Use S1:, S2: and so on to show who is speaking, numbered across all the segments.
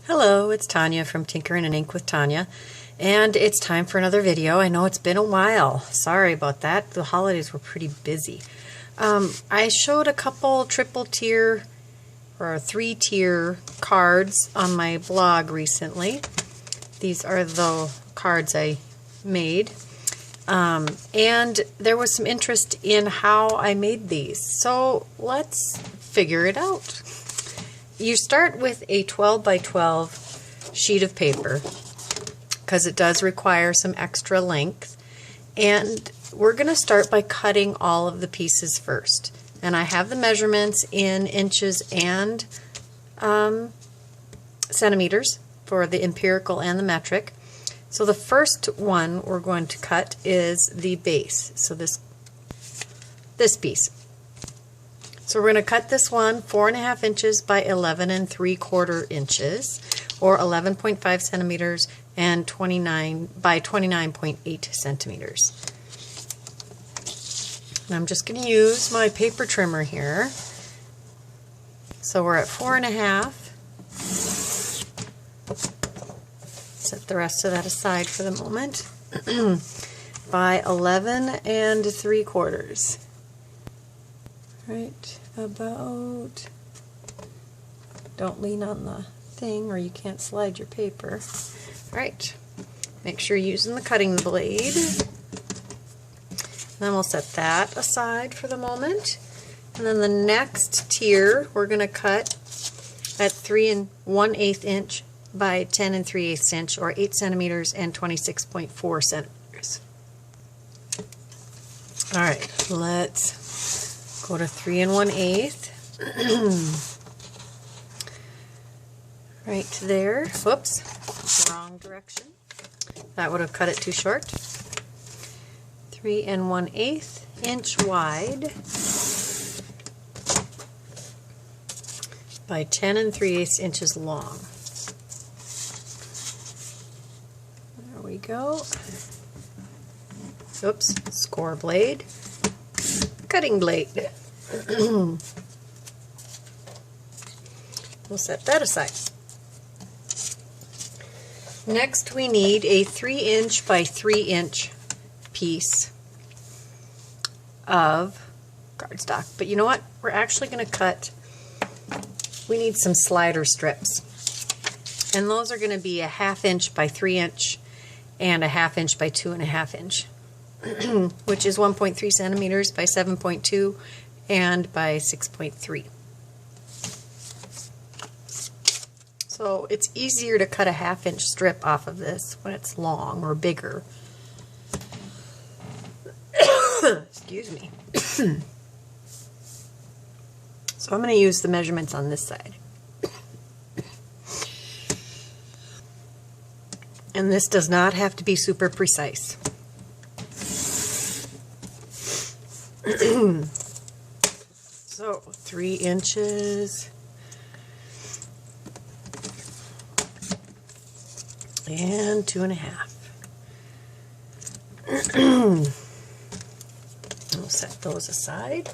S1: Hello, it's Tanya from Tinkering and Ink with Tanya, and it's time for another video. I know it's been a while. Sorry about that. The holidays were pretty busy. I showed a couple triple tier or 3-tier cards on my blog recently. These are the cards I made. And there was some interest in how I made these. So let's figure it out. You start with a 12 by 12 sheet of paper because it does require some extra length, and we're going to start by cutting all of the pieces first. And I have the measurements in inches and centimeters for the empirical and the metric. So the first one we're going to cut is the base, so this piece. So we're going to cut this one 4.5 inches by 11 3/4 inches, or 11.5 centimeters, and 29 by 29.8 centimeters. And I'm just going to use my paper trimmer here. So we're at 4.5. Set the rest of that aside for the moment. By 11 3/4. Right about, don't lean on the thing or you can't slide your paper. Alright, make sure you're using the cutting blade. Then we'll set that aside for the moment. And then the next tier we're going to cut at 3 1/8 inch by 10 3/8 inch, or 8 centimeters and 26.4 centimeters. Alright, let's go to 3 1/8. Right there. Whoops, wrong direction. That would have cut it too short. 3 1/8 inch wide by 10 3/8 inches long. There we go. Oops, score blade. Cutting blade. We'll set that aside. Next we need a 3 inch by 3 inch piece of cardstock. But you know what? We're actually going to cut, we need some slider strips. And those are going to be a 1/2 inch by 3 inch and a 1/2 inch by 2.5 inch. Which is 1.3 centimeters by 7.2 and by 6.3. So it's easier to cut a 1/2 inch strip off of this when it's long or bigger. Excuse me. So I'm going to use the measurements on this side. And this does not have to be super precise. So 3 inches and 2.5. We'll set those aside,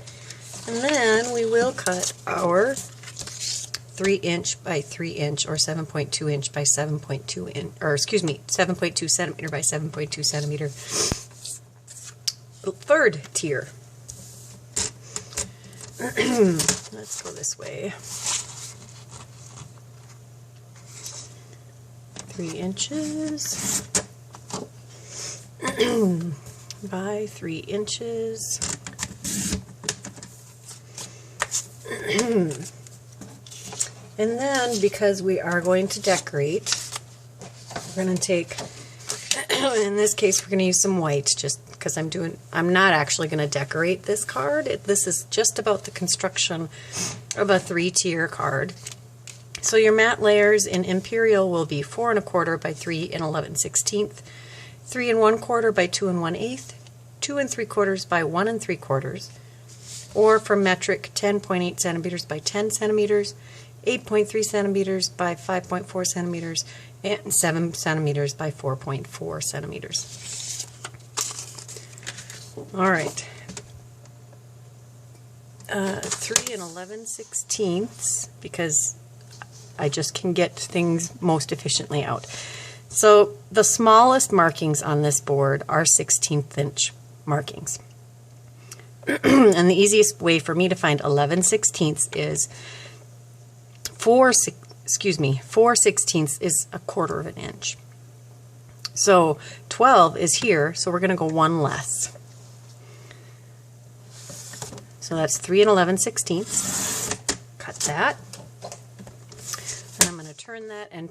S1: and then we will cut our 3 inch by 3 inch, or 7.2 inch by 7.2 inch, or excuse me, 7.2 centimeter by 7.2 centimeter third tier. Let's go this way. 3 inches by 3 inches. And then, because we are going to decorate, we're going to take, in this case we're going to use some white, just because I'm not actually going to decorate this card. This is just about the construction of a 3-tier card. So your matte layers in Imperial will be 4 1/4 by 3 11/16, 3 1/4 by 2 1/8, 2 3/4 by 1 3/4, or for metric 10.8 centimeters by 10 centimeters, 8.3 centimeters by 5.4 centimeters, and 7 centimeters by 4.4 centimeters. Alright, 3 11/16, because I just can get things most efficiently out. So the smallest markings on this board are 1/16 inch markings. And the easiest way for me to find 11/16 is 4/16 is 1/4 of an inch. So 12 is here, so we're going to go one less. So that's 3 11/16. Cut that. And I'm going to turn that and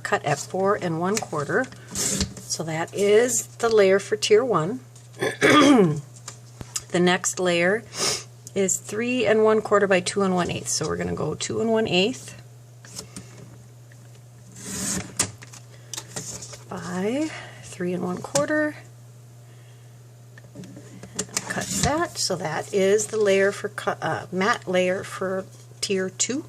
S1: cut at 4 1/4. So that is the layer for tier 1. The next layer is 3 1/4 by 2 1/8. So we're going to go 2 1/8 by 3 1/4. Cut that. So that is the layer for matte layer for tier 2.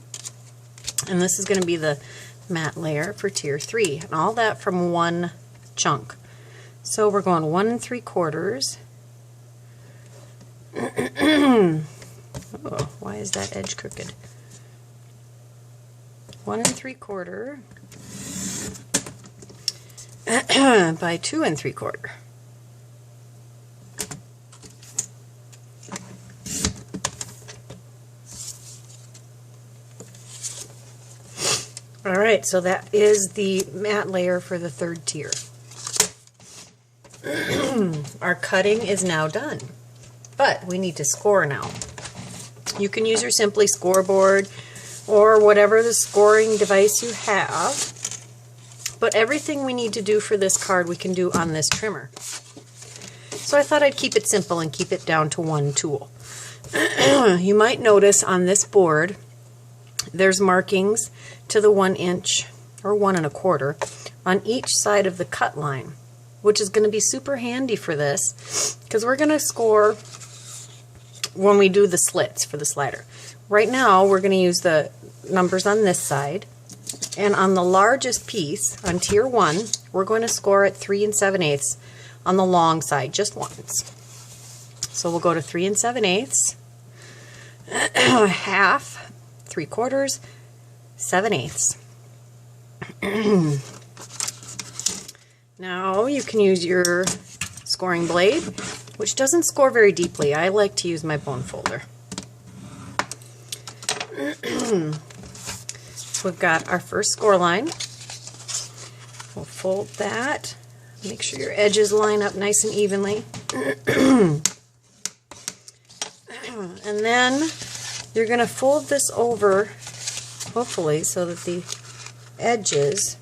S1: And this is going to be the matte layer for tier 3. And all that from one chunk. So we're going 1 3/4. Oh, why is that edge crooked? 1 3/4 by 2 3/4. All right, so that is the matte layer for the 3rd tier. Our cutting is now done, but we need to score now. You can use your Simply scoreboard or whatever the scoring device you have, but everything we need to do for this card we can do on this trimmer. So I thought I'd keep it simple and keep it down to one tool. You might notice on this board there's markings to the 1 inch or 1 1/4 on each side of the cut line, which is going to be super handy for this because we're going to score when we do the slits for the slider. Right now we're going to use the numbers on this side, and on the largest piece on tier 1 we're going to score at 3 7/8 on the long side just once. So we'll go to 3 7/8, half, 3/4, 7/8. Now you can use your scoring blade, which doesn't score very deeply. I like to use my bone folder. So we've got our first score line. We'll fold that. Make sure your edges line up nice and evenly. And then you're going to fold this over, hopefully, so that the edges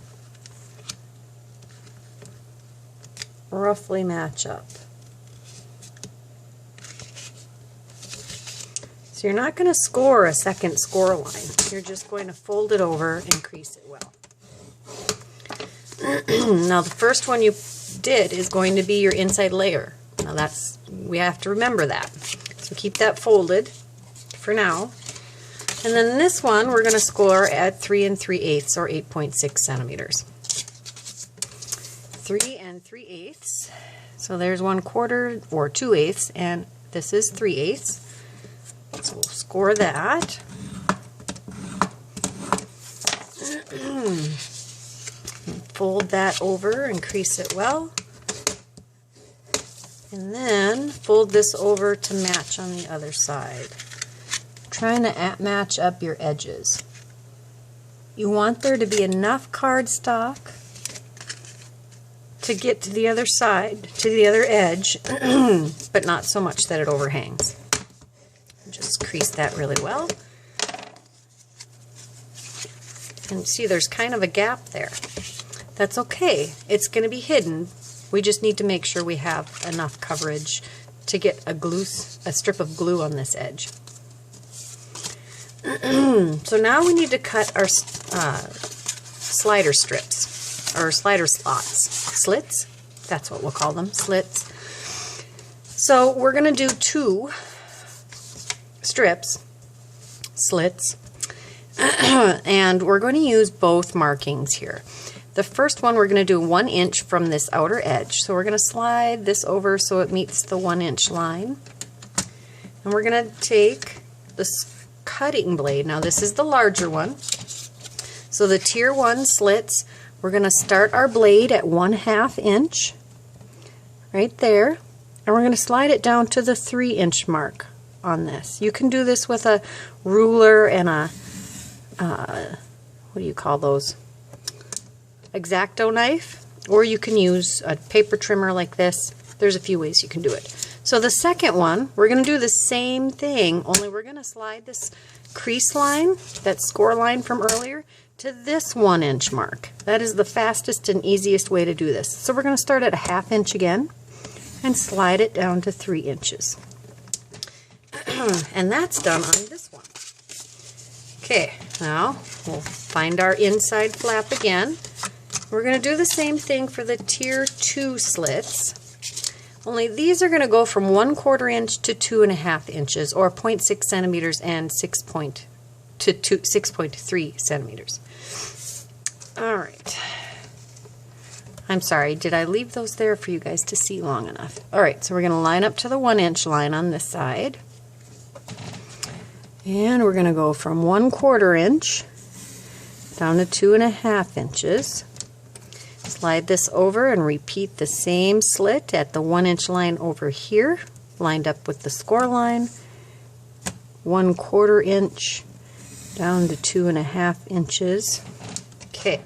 S1: roughly match up. So you're not going to score a second score line. You're just going to fold it over and crease it well. Now the first one you did is going to be your inside layer. Now we have to remember that. So keep that folded for now. And then this one we're going to score at 3 3/8 or 8.6 centimeters. 3 3/8. So there's 1/4 or 2/8, and this is 3/8. So we'll score that. Fold that over and crease it well. And then fold this over to match on the other side. Trying to match up your edges. You want there to be enough cardstock to get to the other side, to the other edge, but not so much that it overhangs. Just crease that really well. And see, there's kind of a gap there. That's okay. It's going to be hidden. We just need to make sure we have enough coverage to get a strip of glue on this edge. So now we need to cut our slider strips, or slider slots. Slits? That's what we'll call them, slits. So we're going to do 2 strips, slits, and we're going to use both markings here. The first one we're going to do 1 inch from this outer edge. So we're going to slide this over so it meets the 1 inch line. And we're going to take this cutting blade. Now this is the larger one. So the tier 1 slits, we're going to start our blade at 1/2 inch right there, and we're going to slide it down to the 3-inch mark on this. You can do this with a ruler and a what do you call those? X-Acto knife, or you can use a paper trimmer like this. There's a few ways you can do it. So the second one, we're going to do the same thing, only we're going to slide this crease line, that score line from earlier, to this 1-inch mark. That is the fastest and easiest way to do this. So we're going to start at 1/2 inch again and slide it down to 3 inches. And that's done on this one. Okay, now we'll find our inside flap again. We're going to do the same thing for the tier 2 slits, only these are going to go from 1/4 inch to 2.5 inches, or 0.6 centimeters and 6.3 centimeters. All right. I'm sorry, did I leave those there for you guys to see long enough? All right, so we're going to line up to the 1-inch line on this side. And we're going to go from 1/4 inch down to 2.5 inches. Slide this over and repeat the same slit at the 1-inch line over here, lined up with the score line. 1/4 inch down to 2.5 inches. Okay,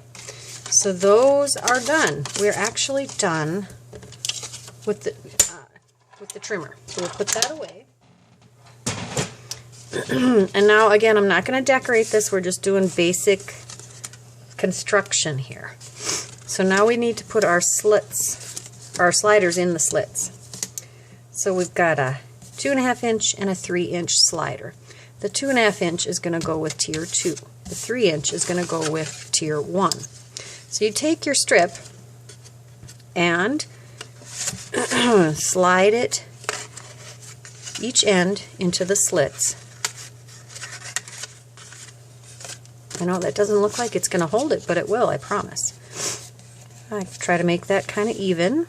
S1: so those are done. We're actually done with the trimmer. So we'll put that away. And now again, I'm not going to decorate this. We're just doing basic construction here. So now we need to put our slits, our sliders in the slits. So we've got a 2.5 inch and a 3-inch slider. The 2.5 inch is going to go with tier 2. The 3-inch is going to go with tier 1. So you take your strip and slide it, each end, into the slits. I know that doesn't look like it's going to hold it, but it will, I promise. I try to make that kind of even.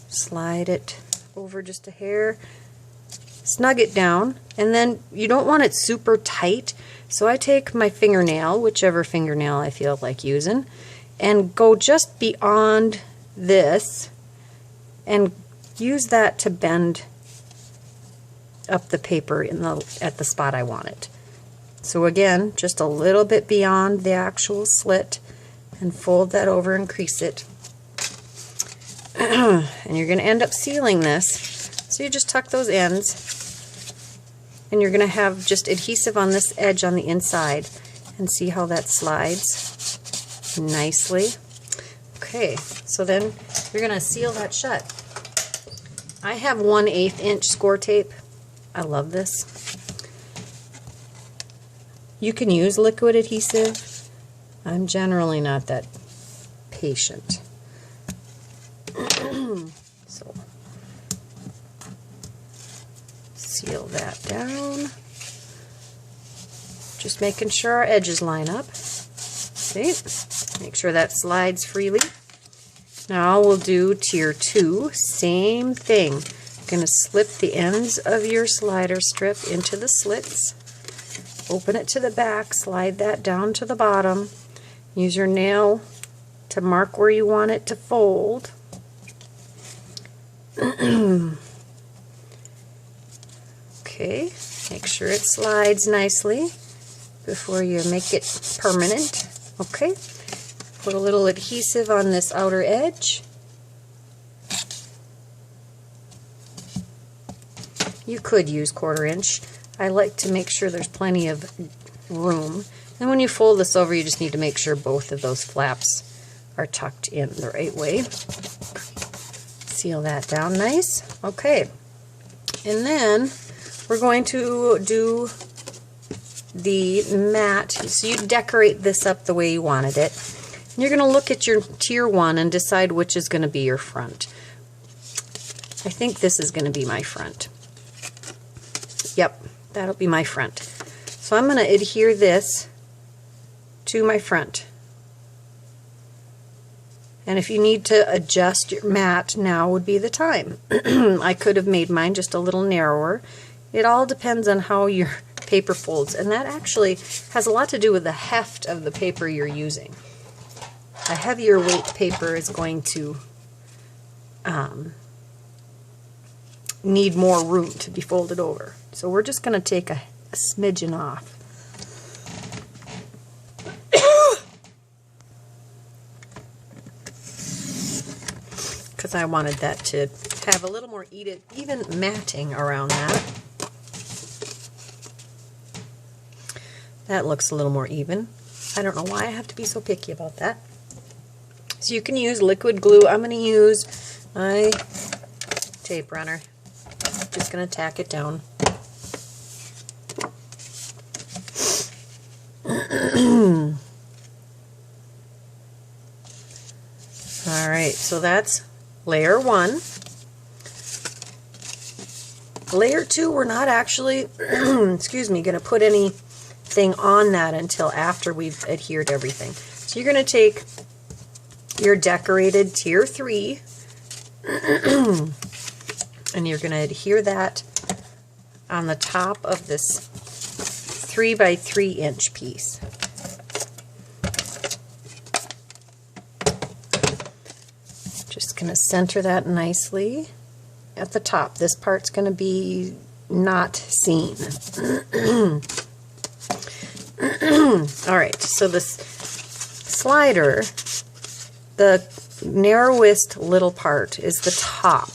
S1: Slide it over just a hair, snug it down, and then you don't want it super tight, so I take my fingernail, whichever fingernail I feel like using, and go just beyond this and use that to bend up the paper at the spot I want it. So again, just a little bit beyond the actual slit, and fold that over and crease it. And you're going to end up sealing this. So you just tuck those ends, and you're going to have just adhesive on this edge on the inside, and see how that slides nicely. Okay, so then you're going to seal that shut. I have 1/8 inch score tape. I love this. You can use liquid adhesive. I'm generally not that patient. So seal that down. Just making sure our edges line up. See? Make sure that slides freely. Now we'll do tier 2. Same thing. Going to slip the ends of your slider strip into the slits. Open it to the back, slide that down to the bottom. Use your nail to mark where you want it to fold. Okay, make sure it slides nicely before you make it permanent. Okay, put a little adhesive on this outer edge. You could use 1/4 inch. I like to make sure there's plenty of room. And when you fold this over, you just need to make sure both of those flaps are tucked in the right way. Seal that down nice. Okay. And then we're going to do the mat. So you decorate this up the way you wanted it. And you're going to look at your tier 1 and decide which is going to be your front. I think this is going to be my front. Yep, that'll be my front. So I'm going to adhere this to my front. And if you need to adjust your mat, now would be the time. I could have made mine just a little narrower. It all depends on how your paper folds, and that actually has a lot to do with the heft of the paper you're using. A heavier weight paper is going to need more room to be folded over. So we're just going to take a smidgen off. Because I wanted that to have a little more even matting around that. That looks a little more even. I don't know why I have to be so picky about that. So you can use liquid glue. I'm going to use my tape runner. Just going to tack it down. Alright, so that's layer 1. Layer 2, we're not actually, excuse me, going to put anything on that until after we've adhered everything. So you're going to take your decorated tier 3 and you're going to adhere that on the top of this 3 by 3 inch piece. Just going to center that nicely at the top. This part's going to be not seen. Alright, so this slider, the narrowest little part is the top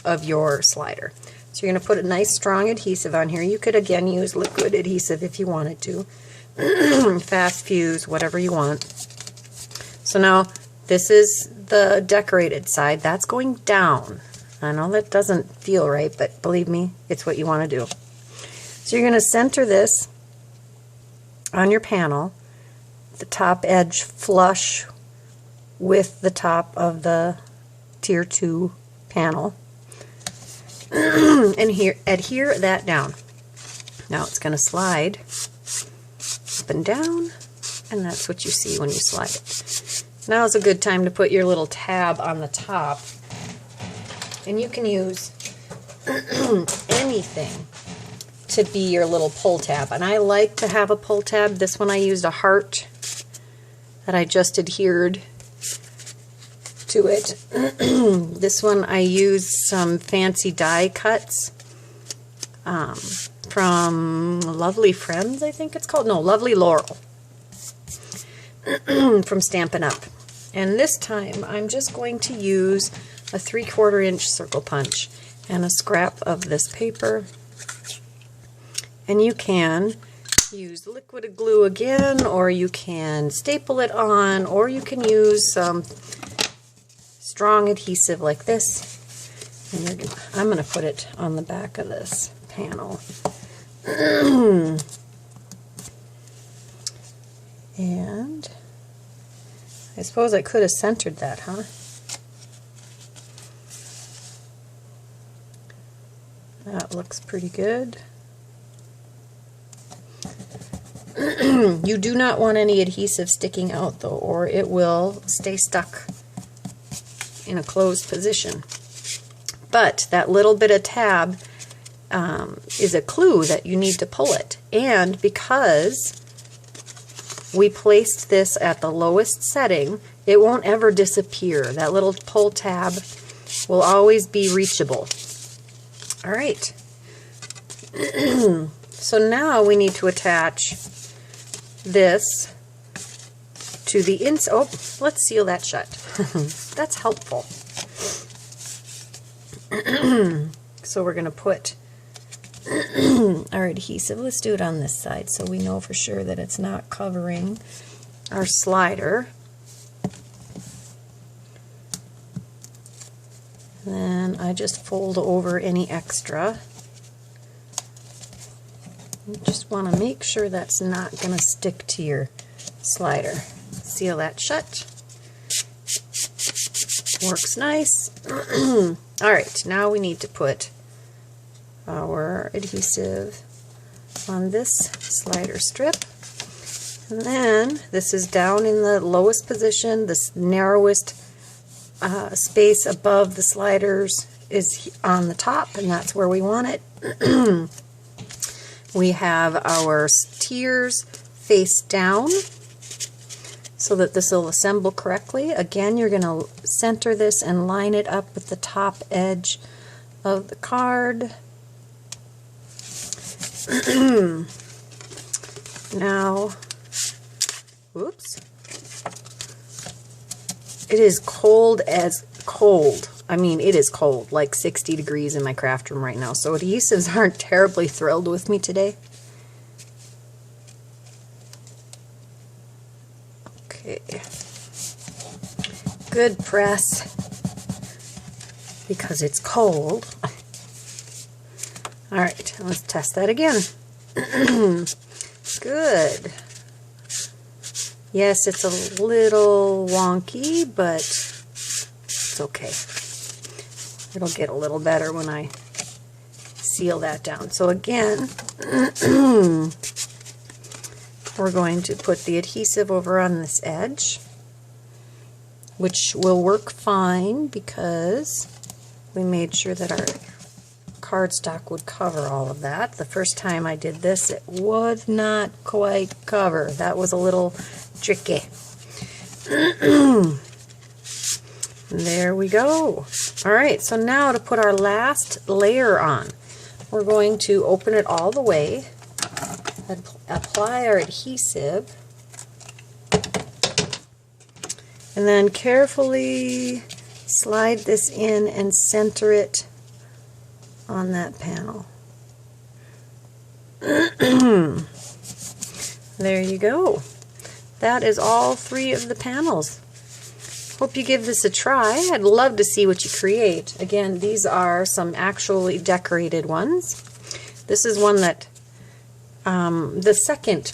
S1: of your slider. So you're going to put a nice strong adhesive on here. You could again use liquid adhesive if you wanted to. Fast fuse, whatever you want. So now this is the decorated side. That's going down. I know that doesn't feel right, but believe me, it's what you want to do. So you're going to center this on your panel, the top edge flush with the top of the tier 2 panel, and here adhere that down. Now it's going to slide up and down, and that's what you see when you slide it. Now is a good time to put your little tab on the top, and you can use anything to be your little pull tab. And I like to have a pull tab. This one I used a heart that I just adhered to it. This one I used some fancy die cuts from Lovely Friends, I think it's called. No, Lovely Laurel from Stampin' Up. And this time I'm just going to use a 3/4 inch circle punch and a scrap of this paper. And you can use liquid glue again, or you can staple it on, or you can use some strong adhesive like this. And I'm going to put it on the back of this panel. And I suppose I could have centered that, huh? That looks pretty good. You do not want any adhesive sticking out though, or it will stay stuck in a closed position. But that little bit of tab is a clue that you need to pull it. And because we placed this at the lowest setting, it won't ever disappear. That little pull tab will always be reachable. Alright. So now we need to attach this to the inside. Oh, let's seal that shut. That's helpful. So we're going to put our adhesive. Let's do it on this side so we know for sure that it's not covering our slider. Then I just fold over any extra. You just want to make sure that's not going to stick to your slider. Seal that shut. Works nice. Alright, now we need to put our adhesive on this slider strip. And then this is down in the lowest position, this narrowest space above the sliders is on the top, and that's where we want it. We have our tiers face down so that this will assemble correctly. Again, you're going to center this and line it up with the top edge of the card. Now, whoops, it is cold as cold. I mean, it is cold, like 60 degrees in my craft room right now, so adhesives aren't terribly thrilled with me today. Okay, good press because it's cold. All right, let's test that again. Good. Yes, it's a little wonky, but it's okay. It'll get a little better when I seal that down. So again, we're going to put the adhesive over on this edge, which will work fine because we made sure that our cardstock would cover all of that. The first time I did this, it would not quite cover. That was a little tricky. There we go. All right, so now to put our last layer on, we're going to open it all the way and apply our adhesive, and then carefully slide this in and center it on that panel. There you go. That is all 3 of the panels. Hope you give this a try. I'd love to see what you create. Again, these are some actually decorated ones. This is one that, the second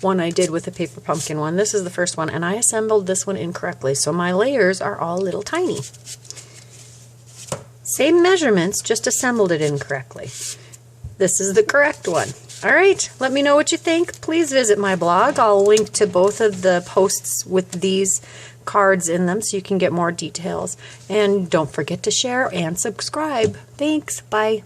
S1: one I did with the paper pumpkin one. This is the first one, and I assembled this one incorrectly, so my layers are all little tiny. Same measurements, just assembled it incorrectly. This is the correct one. All right, let me know what you think. Please visit my blog. I'll link to both of the posts with these cards in them so you can get more details. And don't forget to share and subscribe. Thanks. Bye.